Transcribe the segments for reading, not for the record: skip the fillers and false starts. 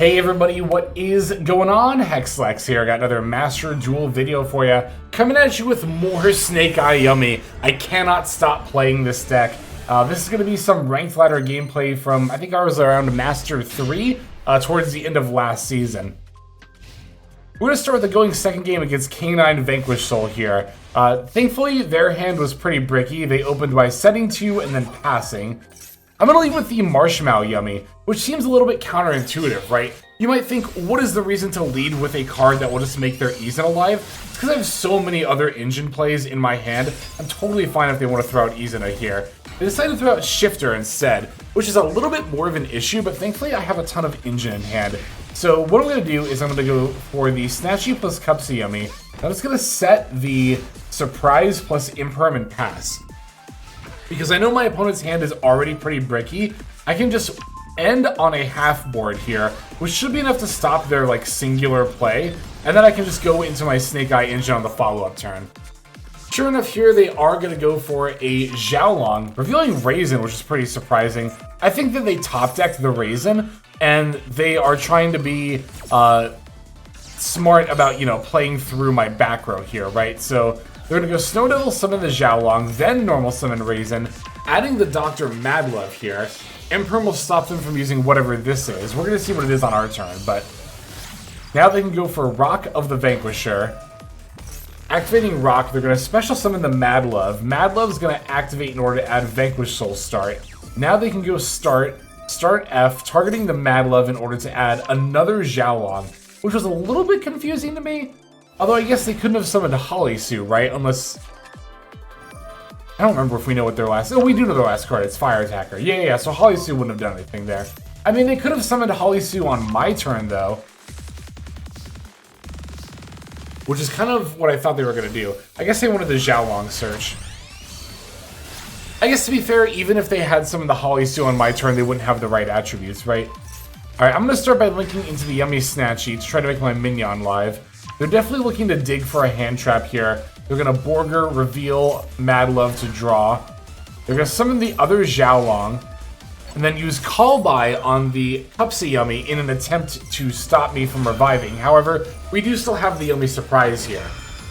Hey everybody, what is going on? Hexlex here. I got another Master Duel video for you. Coming at you with more Snake Eye Yummy. I cannot stop playing this deck. This is going to be some ranked ladder gameplay from, I think I was around Master 3, towards the end of last season. We're going to start with the going second game against Canine Vanquish Soul here. Thankfully, their hand was pretty bricky. They opened by setting 2 and then passing. I'm going to lead with the Marshmallow Yummy, which seems a little bit counterintuitive, right? You might think, what is the reason to lead with a card that will just make their Izuna alive? It's because I have so many other engine plays in my hand. I'm totally fine if they want to throw out Izuna here. They decided to throw out Shifter instead, which is a little bit more of an issue, but thankfully I have a ton of engine in hand. So what I'm going to do is I'm going to go for the Snatchy plus Cupsy Yummy. I'm just going to set the Surprise plus Imperm and pass. Because I know my opponent's hand is already pretty bricky, I can just end on a half board here, which should be enough to stop their like singular play, and then I can just go into my Snake Eye engine on the follow-up turn. Sure enough, here they are going to go for a Xiaolong, revealing Raisin, which is pretty surprising. I think that they top-decked the Raisin, and they are trying to be smart about, you know, playing through my back row here, right? So they're going to go Snow Devil, summon the Xiaolong, then normal summon Raisin, adding the Dr. Madlove here. Imperm will stop them from using whatever this is. We're going to see what it is on our turn, but now they can go for Rock of the Vanquisher. Activating Rock, they're going to special summon the Madlove. Madlove's going to activate in order to add Vanquish Soul Start. Now they can go Start F, targeting the Madlove in order to add another Xiaolong, which was a little bit confusing to me. Although I guess they couldn't have summoned Holisu, right? Unless... I don't remember if we know what their last... Oh, we do know their last card. It's Fire Attacker. Yeah, so Holisu wouldn't have done anything there. I mean, they could have summoned Holisu on my turn, though. Which is kind of what I thought they were going to do. I guess they wanted the Xiaolong search. I guess to be fair, even if they had summoned the Holisu on my turn, they wouldn't have the right attributes, right? Alright, I'm going to start by linking into the Yummy Snatchy to try to make my Minion live. They're definitely looking to dig for a hand trap here. They're going to Borger, reveal Madlove to draw. They're going to summon the other Xiaolong, and then use Call By on the Cupsy Yummy in an attempt to stop me from reviving. However, we do still have the Yummy Surprise here.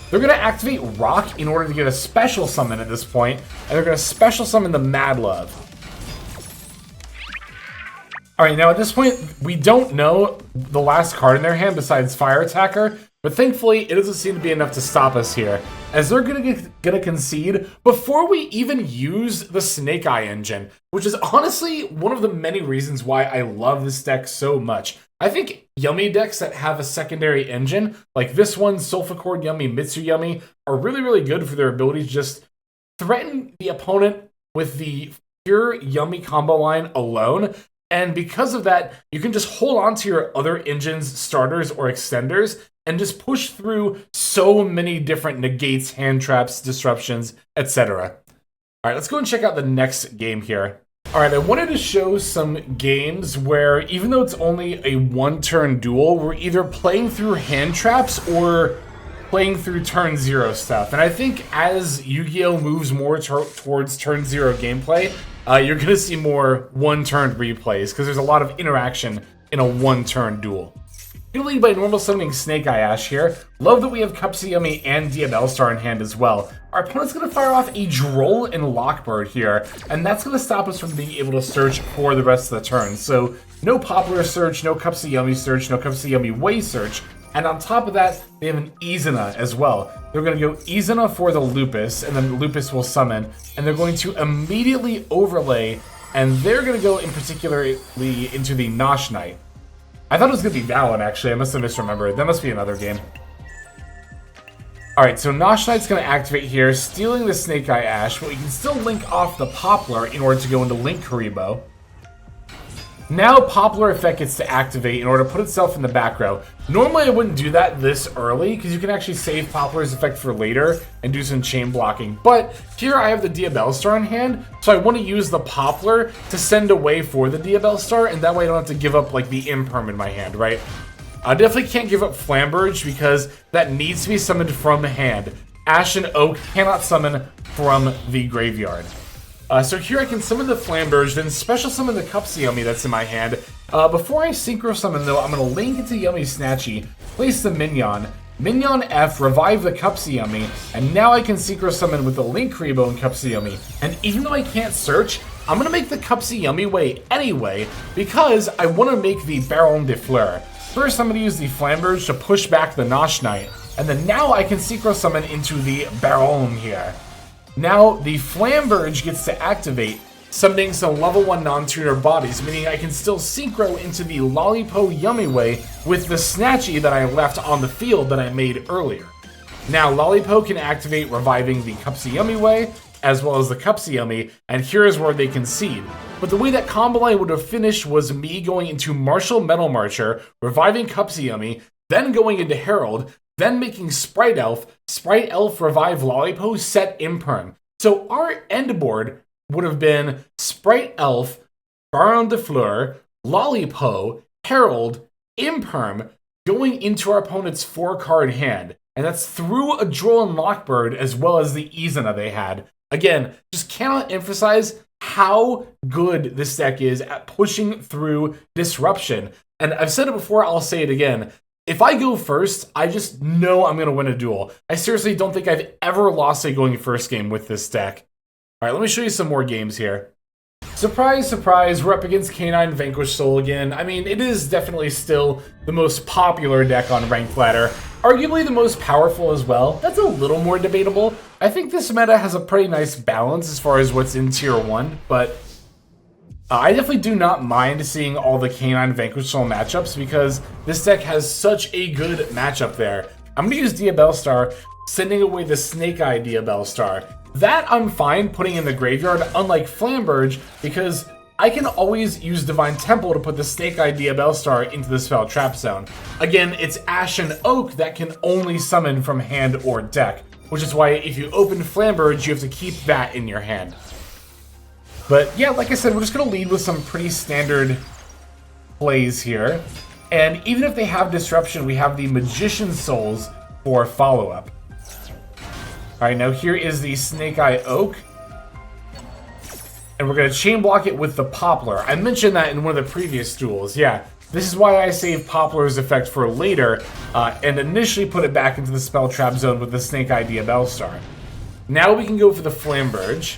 They're going to activate Rock in order to get a special summon at this point, and they're going to special summon the Madlove. Alright, now at this point, we don't know the last card in their hand besides Fire Attacker, but thankfully, it doesn't seem to be enough to stop us here, as they're gonna concede before we even use the Snake Eye engine, which is honestly one of the many reasons why I love this deck so much. I think Yummy decks that have a secondary engine, like this one, Sulfacord Yummy, Mitsu Yummy, are really, really good for their ability to just threaten the opponent with the pure Yummy combo line alone. And because of that, you can just hold on to your other engines, starters, or extenders, and just push through so many different negates, hand traps, disruptions, etc. Alright, let's go and check out the next game here. Alright, I wanted to show some games where, even though it's only a one-turn duel, we're either playing through hand traps or playing through turn 0 stuff. And I think as Yu-Gi-Oh! Moves more towards turn 0 gameplay, you're going to see more one-turn replays, because there's a lot of interaction in a one-turn duel. Gonna lead by normal summoning Snake Eye Ash here. Love that we have Cupsy Yummy and Diabell Star in hand as well. Our opponent's gonna fire off a Droll and Lockbird here, and that's gonna stop us from being able to search for the rest of the turn. So no Poplar search, no Cupsy Yummy search, no Cupsy Yummy Way search, and on top of that, they have an Izuna as well. They're gonna go Izuna for the Lupus, and then Lupus will summon, and they're going to immediately overlay, and they're gonna go in particularly into the Nosh Knight. I thought it was going to be that one, actually. I must have misremembered. That must be another game. Alright, so Nosh Knight's going to activate here, stealing the Snake Eye Ash, but we can still link off the Poplar in order to go into Link Karibo. Now Poplar effect gets to activate in order to put itself in the back row. Normally I wouldn't do that this early, because you can actually save Poplar's effect for later and do some chain blocking. But here I have the Diabell Star in hand, so I want to use the Poplar to send away for the Diabell Star, and that way I don't have to give up like the Imperm in my hand, right? I definitely can't give up Flamberge because that needs to be summoned from hand. Ash and Oak cannot summon from the graveyard. So here I can summon the Flamberge, then special summon the Cupsy Yummy that's in my hand. Before I Synchro Summon though, I'm going to link into Yummy Snatchy, place the Minion, Minion F, revive the Cupsy Yummy, and now I can Synchro Summon with the Link Rebo and Cupsy Yummy. And even though I can't search, I'm going to make the Cupsy Yummy way anyway, because I want to make the Baron de Fleur. First, I'm going to use the Flamberge to push back the Nosh Knight, and then now I can Synchro Summon into the Baron here. Now, the Flamberge gets to activate, summoning some level 1 non-tuner bodies, meaning I can still Synchro into the Lollipo Yummy way with the Snatchy that I left on the field that I made earlier. Now, Lollipo can activate reviving the Cupsy Yummy way, as well as the Cupsy Yummy, and here is where they concede. But the way that combo line would have finished was me going into Martial Metal Marcher, reviving Cupsy Yummy, then going into Herald, then making Sprite Elf revive Lollipo, set Imperm. So our end board would have been Sprite Elf, Baron de Fleur, Lollipo, Herald, Imperm, going into our opponent's 4-card hand. And that's through a Droll and Lockbird, as well as the Izuna they had. Again, just cannot emphasize how good this deck is at pushing through disruption. And I've said it before, I'll say it again. If I go first, I just know I'm going to win a duel. I seriously don't think I've ever lost a going first game with this deck. Alright, let me show you some more games here. Surprise, surprise, we're up against K9 Vanquish Soul again. I mean, it is definitely still the most popular deck on Ranked Ladder. Arguably the most powerful as well. That's a little more debatable. I think this meta has a pretty nice balance as far as what's in Tier 1, but I definitely do not mind seeing all the K9 Vanquish Soul matchups because this deck has such a good matchup there. I'm going to use Diabellstar, sending away the Snake Eye Diabellstar. That I'm fine putting in the graveyard, unlike Flamberge, because I can always use Divine Temple to put the Snake Eye Diabellstar into the spell trap zone. Again, it's Ash and Oak that can only summon from hand or deck, which is why if you open Flamberge, you have to keep that in your hand. But yeah, like I said, we're just going to lead with some pretty standard plays here. And even if they have Disruption, we have the Magician Souls for follow-up. Alright, now here is the Snake Eye Oak. And we're going to chain block it with the Poplar. I mentioned that in one of the previous duels. Yeah, this is why I saved Poplar's effect for later, and initially put it back into the spell trap zone with the Snake Eye Diabellstar. Now we can go for the Flamberge.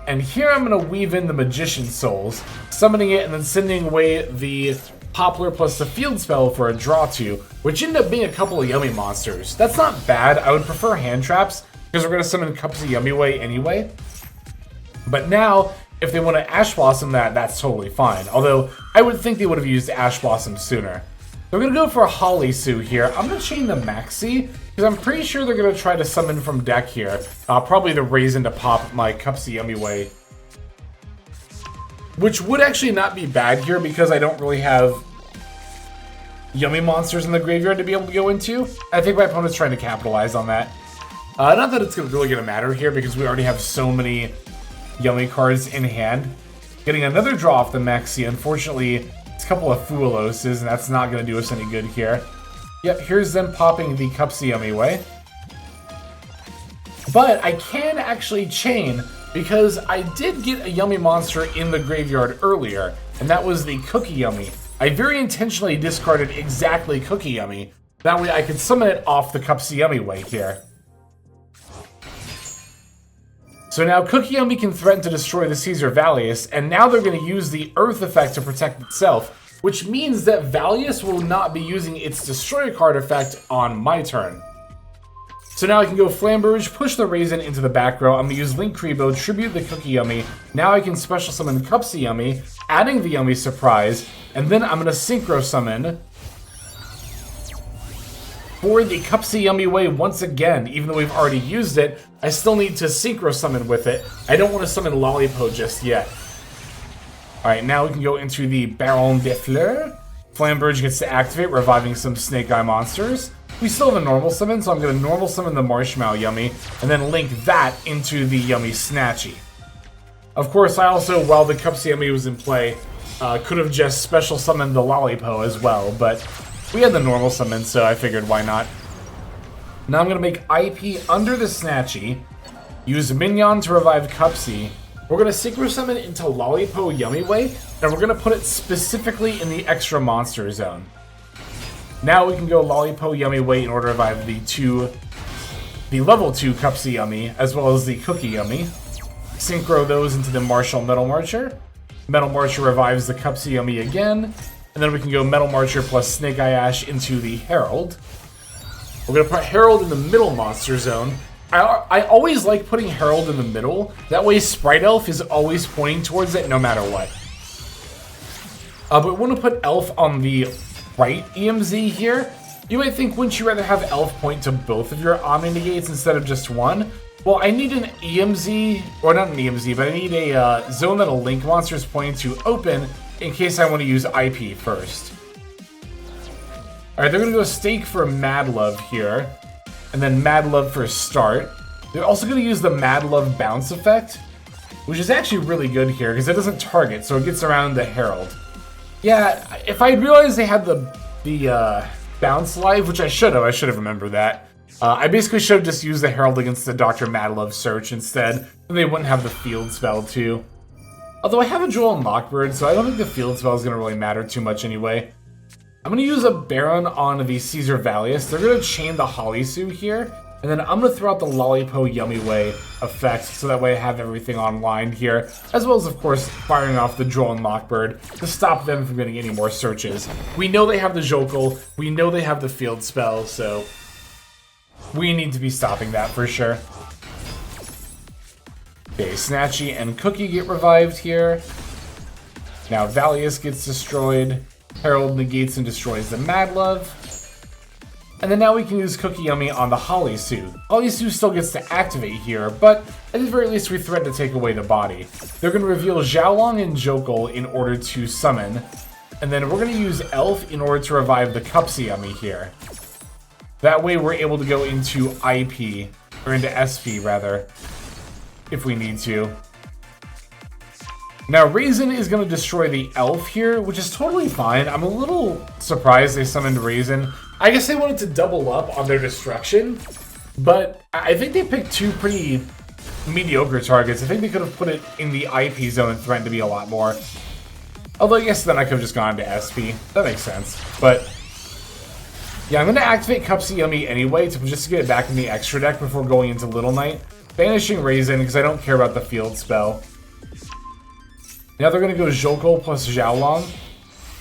And here I'm going to weave in the Magician Souls, summoning it and then sending away the Poplar plus the field spell for a draw 2, which ended up being a couple of Yummy monsters. That's not bad. I would prefer hand traps, because we're going to summon Cupsy Yummy way anyway. But now, if they want to Ash Blossom that's totally fine. Although, I would think they would have used Ash Blossom sooner. We're going to go for a Holly Sue here. I'm going to chain the Maxi, because I'm pretty sure they're going to try to summon from deck here. Probably the Raisin to pop my Cupsy Yummy way. Which would actually not be bad here, because I don't really have Yummy monsters in the graveyard to be able to go into. I think my opponent's trying to capitalize on that. Not that it's really going to matter here, because we already have so many Yummy cards in hand. Getting another draw off the Maxi. Unfortunately, it's a couple of Fuoloses, and that's not going to do us any good here. Yep, here's them popping the Cupsy Yummy way. But I can actually chain, because I did get a Yummy monster in the graveyard earlier, and that was the Cookie Yummy. I very intentionally discarded exactly Cookie Yummy. That way I could summon it off the Cupsy Yummy way here. So now Cookie Yummy can threaten to destroy the Caesar Valius, and now they're going to use the Earth effect to protect itself, which means that Valius will not be using its Destroy card effect on my turn. So now I can go Flamberge, push the Raisin into the back row. I'm going to use Link Rebo, tribute the Cookie Yummy. Now I can special summon Cupsy Yummy, adding the Yummy Surprise, and then I'm going to Synchro Summon for the Cupsy Yummy way once again. Even though we've already used it, I still need to Synchro Summon with it. I don't want to summon Lollipo just yet. Alright, now we can go into the Baron de Fleur. Flamberge gets to activate, reviving some Snake Eye monsters. We still have a normal summon, so I'm going to normal summon the Marshmallow Yummy, and then link that into the Yummy Snatchy. Of course, I also, while the Cupsy Yummy was in play, could have just special summoned the Lollipo as well, but we had the normal summon, so I figured why not. Now I'm going to make IP under the Snatchy, use Minion to revive Cupsy, We're going to Synchro Summon into Lollipo Yumiway, and we're going to put it specifically in the extra monster zone. Now we can go Lollipo Yumiway in order to revive the level 2 Cupsy Yummy, as well as the Cookie Yummy. Synchro those into the Martial Metal Marcher. Metal Marcher revives the Cupsy Yummy again, and then we can go Metal Marcher plus Snake Eye Ash into the Herald. We're going to put Herald in the middle monster zone. I always like putting Herald in the middle. That way Sprite Elf is always pointing towards it no matter what. But we want to put Elf on the right EMZ here. You might think, wouldn't you rather have Elf point to both of your Omni Negates instead of just one? Well, I need an EMZ, or not an EMZ, but I need a zone that a Link monster is pointing to open in case I want to use IP first. Alright, they're going to go Stake for Mad Love here. And then Mad Love for start. They're also going to use the Mad Love bounce effect, which is actually really good here because it doesn't target, so it gets around the Herald. Yeah, if I realized they had the bounce live, which I should have remembered that. I basically should have just used the Herald against the Dr. Mad Love search instead, and they wouldn't have the field spell too. Although I have a Droll and Lockbird, so I don't think the field spell is going to really matter too much anyway. I'm going to use a Baron on the Caesar Valius. They're going to chain the Holisu here. And then I'm going to throw out the Lollipo Yumiway effect so that way I have everything online here. As well as, of course, firing off the Droll and Lockbird to stop them from getting any more searches. We know they have the Jokel. We know they have the field spell, so we need to be stopping that for sure. Okay, Snatchy and Cookie get revived here. Now Valius gets destroyed. Herald negates and destroys the Mad Love. And then now we can use Cookie Yummy on the Holisu. Holisu still gets to activate here, but at the very least we threaten to take away the body. They're going to reveal Xiaolong and Jokel in order to summon. And then we're going to use Elf in order to revive the Cupsy Yummy here. That way we're able to go into IP, or into SP rather, if we need to. Now, Raisin is going to destroy the Elf here, which is totally fine. I'm a little surprised they summoned Raisin. I guess they wanted to double up on their destruction, but I think they picked two pretty mediocre targets. I think they could have put it in the IP zone and threatened to be a lot more. Although, I guess then I could have just gone to SP. That makes sense. But, yeah, I'm going to activate Cupsy Yummy anyway, just to get it back in the extra deck before going into Little Knight. Banishing Raisin, because I don't care about the field spell. Now they're going to go Jokel plus Xiaolong.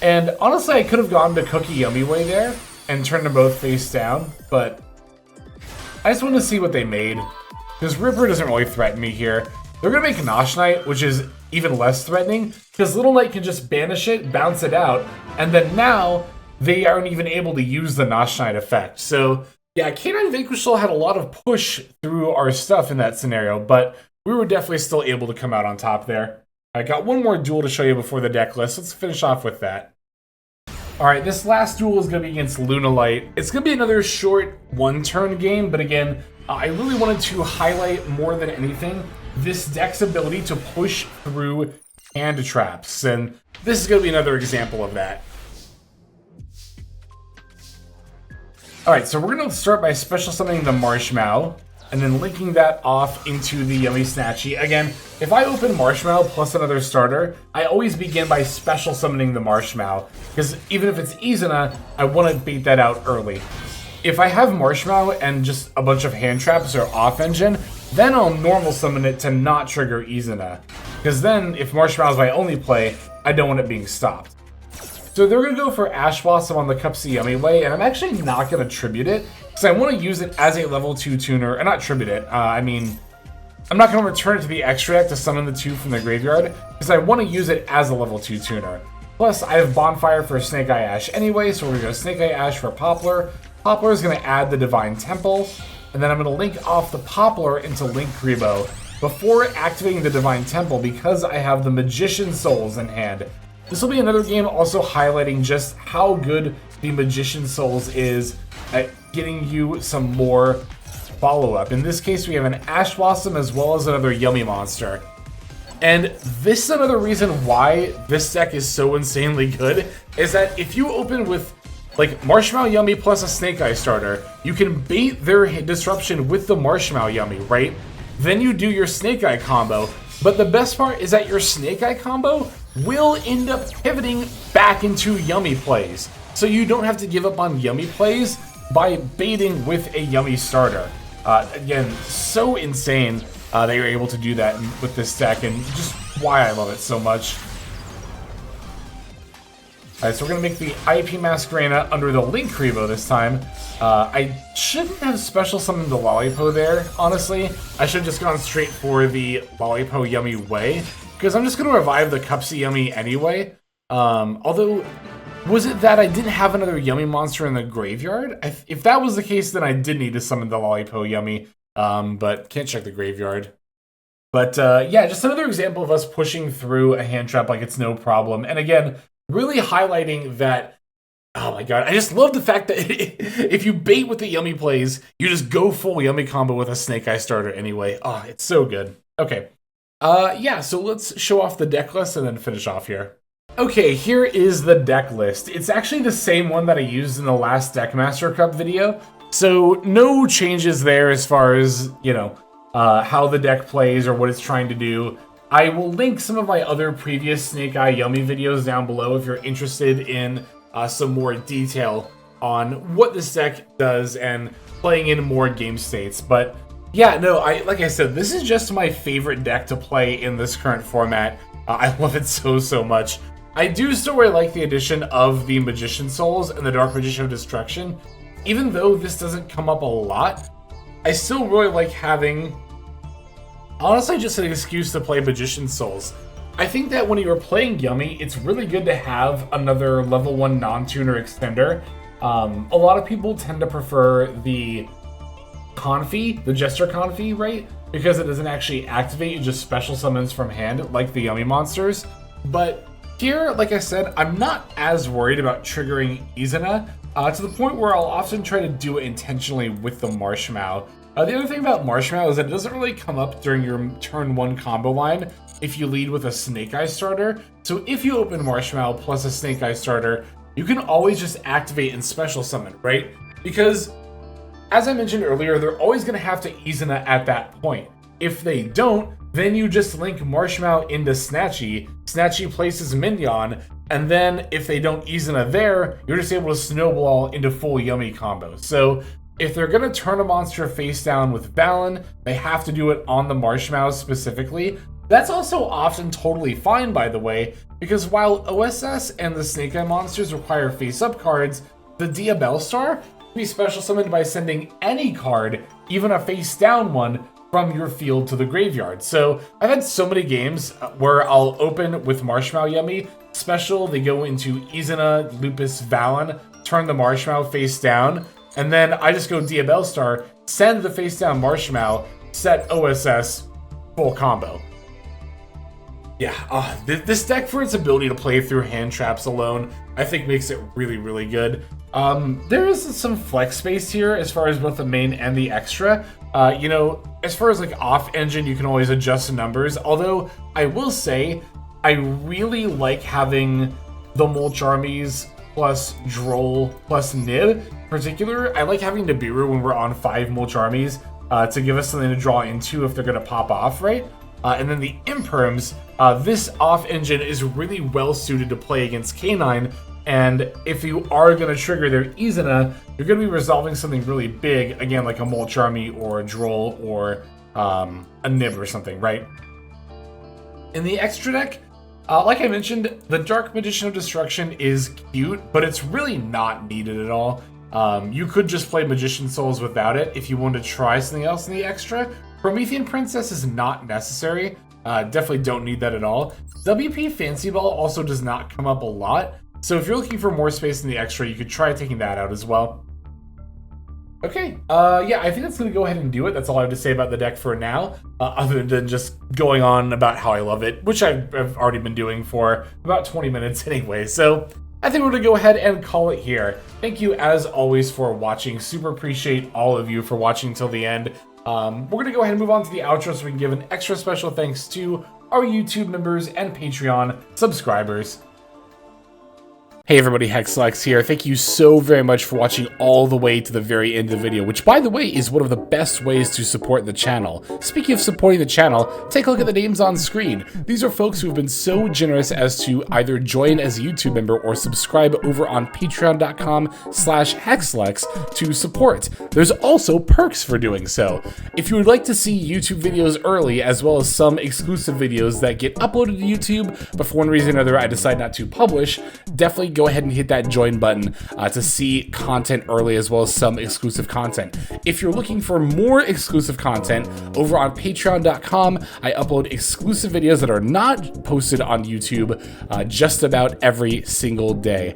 And honestly, I could have gone to Cookie Yumiway there and turned them both face down, but I just wanted to see what they made. Because Ripper doesn't really threaten me here. They're going to make Nosh Knight, which is even less threatening, because Little Knight can just banish it, bounce it out, and then now they aren't even able to use the Nosh Knight effect. So, yeah, Canine Vanquishal had a lot of push through our stuff in that scenario, but we were definitely still able to come out on top there. I got one more duel to show you before the deck list. Let's finish off with that. Alright, this last duel is going to be against Lunalight. It's going to be another short one-turn game, but again, I really wanted to highlight more than anything this deck's ability to push through hand traps, and this is going to be another example of that. Alright, so we're going to start by special summoning the Marshmallow, and then linking that off into the Yummy Snatchy. Again, if I open Marshmallow plus another starter, I always begin by special summoning the Marshmallow, because even if it's Izuna, I want to bait that out early. If I have Marshmallow and just a bunch of hand traps or off engine, then I'll normal summon it to not trigger Izuna. Because then, if Marshmallow's my only play, I don't want it being stopped. So they're going to go for Ash Blossom on the Cupsy Yumiway, and I'm actually not going to tribute it, because I want to use it as a level 2 tuner, and not tribute it, I mean, I'm not going to return it to the extra deck to summon the 2 from the graveyard, because I want to use it as a level 2 tuner. Plus, I have Bonfire for Snake Eye Ash anyway, so we're going to go Snake Eye Ash for Poplar. Poplar is going to add the Divine Temple, and then I'm going to link off the Poplar into Link Grebo before activating the Divine Temple, because I have the Magician Souls in hand. This will be another game also highlighting just how good the Magician Souls is at getting you some more follow-up. In this case, we have an Ash Blossom as well as another Yummy monster. And this is another reason why this deck is so insanely good, is that if you open with like Marshmallow Yummy plus a Snake Eye starter, you can bait their disruption with the Marshmallow Yummy, right? Then you do your Snake Eye combo, But the best part is that your Snake Eye combo will end up pivoting back into Yummy plays. So you don't have to give up on Yummy plays by baiting with a Yummy starter. Again, so insane that you're able to do that with this deck, and just why I love it so much. Alright, so we're going to make the IP Masquerena under the Link Rebo this time. I shouldn't have special summoned the Lollipo there, honestly. I should have just gone straight for the Lollipo Yummy way, because I'm just going to revive the Cupsy Yummy anyway. Although, was it that I didn't have another Yummy monster in the graveyard? If that was the case, then I did need to summon the Lollipo Yummy, but can't check the graveyard. But yeah, just another example of us pushing through a hand trap like it's no problem. And again, really highlighting that, oh my god, I just love the fact that if you bait with the Yummy plays, you just go full Yummy combo with a Snake Eye starter anyway. Oh, it's so good. Okay. Yeah, so let's show off the deck list and then finish off here. Okay, here is the deck list. It's actually the same one that I used in the last Deckmaster Cup video, so no changes there as far as, you know, how the deck plays or what it's trying to do. I will link some of my other previous Snake Eye Yummy videos down below if you're interested in some more detail on what this deck does and playing in more game states. But yeah, no, like I said, this is just my favorite deck to play in this current format. I love it so much. I do still really like the addition of the Magician Souls and the Dark Magician of Destruction. Even though this doesn't come up a lot, I still really like having, honestly, just an excuse to play Magician Souls. I think that when you're playing Yummy, it's really good to have another level 1 non-tuner extender. A lot of people tend to prefer the Confi, the Jester Confi, right? Because it doesn't actually activate, it just special summons from hand, like the Yummy monsters. But here, like I said, I'm not as worried about triggering Izuna, to the point where I'll often try to do it intentionally with the Marshmallow. The other thing about Marshmallow is that it doesn't really come up during your turn 1 combo line if you lead with a Snake Eye starter. So if you open Marshmallow plus a Snake Eye starter, you can always just activate and special summon, right? Because, as I mentioned earlier, they're always going to have to Izuna at that point. If they don't, then you just link Marshmallow into Snatchy, Snatchy places Minion, and then if they don't Izuna there, you're just able to snowball into full Yummy combos. So if they're going to turn a monster face down with Valen, they have to do it on the Marshmallow specifically. That's also often totally fine, by the way, because while OSS and the Snake Eye monsters require face-up cards, the Diabell Star can be special summoned by sending any card, even a face-down one, from your field to the graveyard. So I've had so many games where I'll open with Marshmallow Yummy, special, they go into Izuna, Lupus, Valen, turn the Marshmallow face down, and then I just go Diabell Star, send the face down Marshmallow, set OSS, full combo. Yeah, this deck, for its ability to play through hand traps alone, I think makes it really good. There is some flex space here as far as both the main and the extra. You know, as far as like off engine, you can always adjust the numbers. Although I will say, I really like having the Mulch Armies plus Droll plus Nib. In particular, I like having Nibiru when we're on 5 Mulch Armies to give us something to draw into if they're going to pop off, right? And then the Imperms, this off engine is really well suited to play against K9. And if you are going to trigger their Izuna, you're going to be resolving something really big, again, like a Mulch Army or a Droll or a Nib or something, right? In the extra deck, like I mentioned, the Dark Magician of Destruction is cute, but it's really not needed at all. You could just play Magician Souls without it if you wanted to try something else in the extra. Promethean Princess is not necessary. Definitely don't need that at all. WP Fancy Ball also does not come up a lot. So if you're looking for more space in the extra, you could try taking that out as well. Okay, yeah, I think that's going to go ahead and do it. That's all I have to say about the deck for now, other than just going on about how I love it, which I've already been doing for about 20 minutes anyway. So I think we're going to go ahead and call it here. Thank you, as always, for watching. Super appreciate all of you for watching until the end. We're going to go ahead and move on to the outro so we can give an extra special thanks to our YouTube members and Patreon subscribers. Hey everybody, Hexlex here. Thank you so very much for watching all the way to the very end of the video, which by the way is one of the best ways to support the channel. Speaking of supporting the channel, take a look at the names on screen. These are folks who have been so generous as to either join as a YouTube member or subscribe over on patreon.com/Hexlex to support. There's also perks for doing so. If you would like to see YouTube videos early, as well as some exclusive videos that get uploaded to YouTube, but for one reason or another I decide not to publish, definitely go ahead and hit that join button to see content early, as well as some exclusive content. If you're looking for more exclusive content, over on patreon.com, I upload exclusive videos that are not posted on YouTube just about every single day.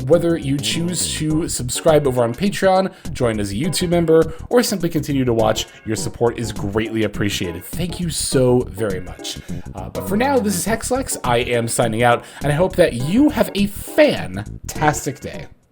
Whether you choose to subscribe over on Patreon, join as a YouTube member, or simply continue to watch, your support is greatly appreciated. Thank you so very much. But for now, this is Hexlex. I am signing out, and I hope that you have a fantastic day.